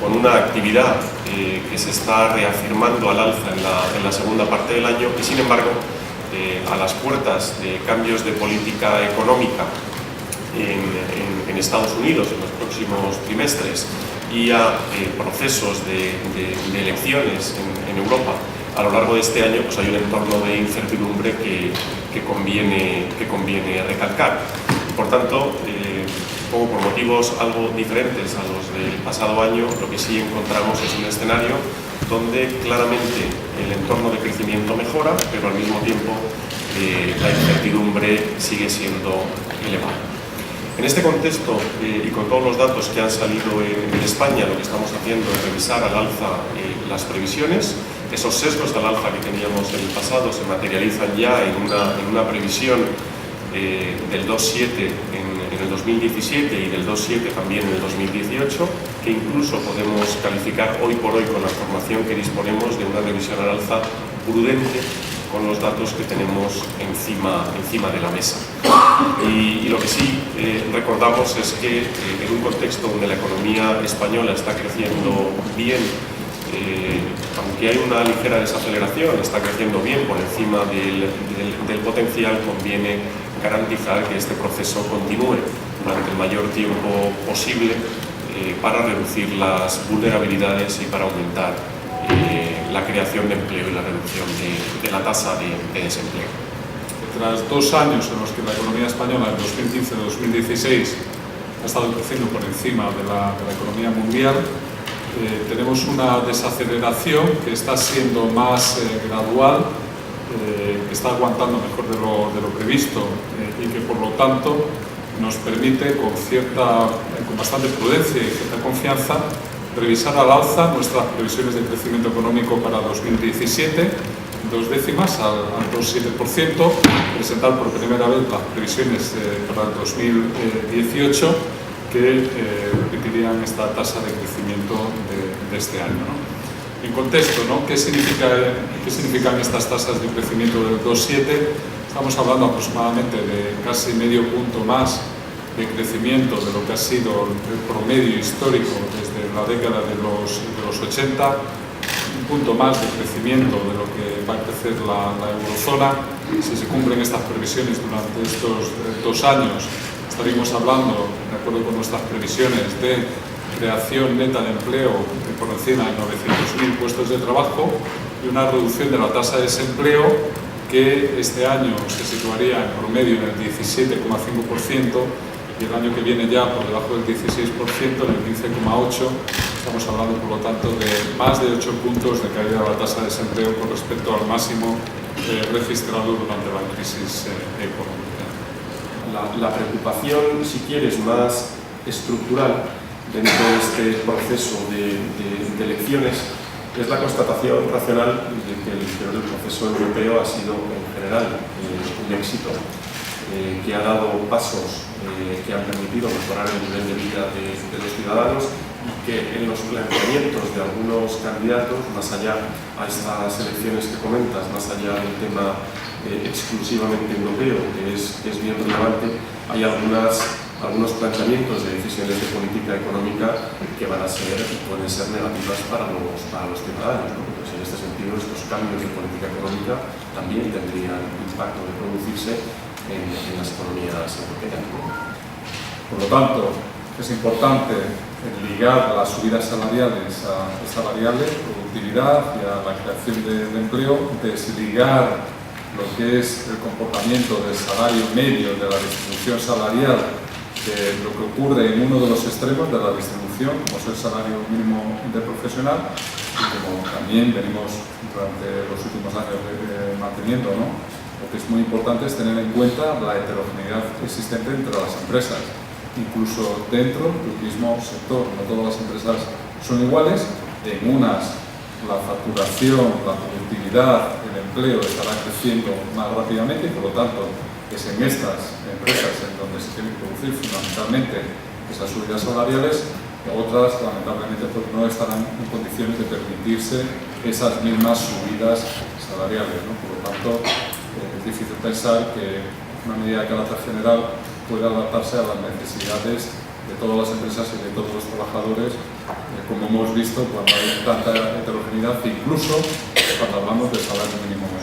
con una actividad que se está reafirmando al alza en la segunda parte del año y, sin embargo, a las puertas de cambios de política económica en Estados Unidos en los próximos trimestres y a procesos de elecciones en Europa a lo largo de este año, pues hay un entorno de incertidumbre que conviene recalcar. Por tanto, por motivos algo diferentes a los del pasado año, lo que sí encontramos es un escenario donde claramente el entorno de crecimiento mejora, pero al mismo tiempo la incertidumbre sigue siendo elevada. En este contexto y con todos los datos que han salido en España, lo que estamos haciendo es revisar al alza las previsiones. Esos sesgos al alza que teníamos en el pasado se materializan ya en una previsión del 2,7 en el 2017 y del 2,7 también en el 2018, que incluso podemos calificar hoy por hoy con la información que disponemos de una revisión al alza prudente con los datos que tenemos encima de la mesa. Y lo que sí recordamos es que en un contexto donde la economía española está creciendo bien, aunque hay una ligera desaceleración, está creciendo bien por encima del potencial, conviene garantizar que este proceso continúe durante el mayor tiempo posible para reducir las vulnerabilidades y para aumentar la creación de empleo y la reducción de la tasa de desempleo. Tras 2 años en los que la economía española, en 2015 y 2016, ha estado creciendo por encima de la economía mundial, tenemos una desaceleración que está siendo más gradual, que está aguantando mejor de lo previsto y que por lo tanto nos permite con bastante prudencia y cierta confianza revisar al alza nuestras previsiones de crecimiento económico para 2017, 2 décimas al 2,7%, presentar por primera vez las previsiones para el 2018 que repetirían esta tasa de crecimiento de este año, ¿no? En contexto, ¿no? ¿Qué significan estas tasas de crecimiento del 2,7? Estamos hablando aproximadamente de casi medio punto más de crecimiento de lo que ha sido el promedio histórico desde la década de los 80, un punto más de crecimiento de lo que va a crecer la eurozona. Si se cumplen estas previsiones durante estos 2 años, estaríamos hablando, de acuerdo con nuestras previsiones, de creación neta de empleo por encima de 900.000 puestos de trabajo y una reducción de la tasa de desempleo que este año se situaría en promedio en el 17,5% y el año que viene ya por debajo del 16%, en el 15,8%. Estamos hablando, por lo tanto, de más de 8 puntos de caída de la tasa de desempleo con respecto al máximo registrado durante la crisis económica. La preocupación, si quieres, más estructural dentro de este proceso de elecciones es la constatación racional de que el proceso europeo ha sido en general un éxito, que ha dado pasos que han permitido mejorar el nivel de vida de los ciudadanos y que en los planteamientos de algunos candidatos, más allá a estas elecciones que comentas, más allá del tema exclusivamente europeo, que es bien relevante, hay algunos planteamientos de decisiones de política económica que van a ser y pueden ser negativas para los ciudadanos, ¿no? Pues en este sentido, estos cambios de política económica también tendrían impacto de producirse en las economías europeas. Por lo tanto, es importante ligar las subidas salariales a esta variable, productividad y a la creación de empleo, desligar lo que es el comportamiento del salario medio de la distribución salarial de lo que ocurre en uno de los extremos de la distribución, como es el salario mínimo interprofesional, y como también venimos durante los últimos años manteniendo, ¿no? Lo que es muy importante es tener en cuenta la heterogeneidad existente entre las empresas, incluso dentro del mismo sector. No todas las empresas son iguales, en unas la facturación, la productividad, el empleo estará creciendo más rápidamente y por lo tanto es en estas empresas en donde se tienen que producir fundamentalmente esas subidas salariales, otras lamentablemente pues, no estarán en condiciones de permitirse esas mismas subidas salariales, ¿no? Por lo tanto, es difícil pensar que una medida de carácter general pueda adaptarse a las necesidades de todas las empresas y de todos los trabajadores como hemos visto cuando hay tanta heterogeneidad, incluso cuando hablamos del salario mínimo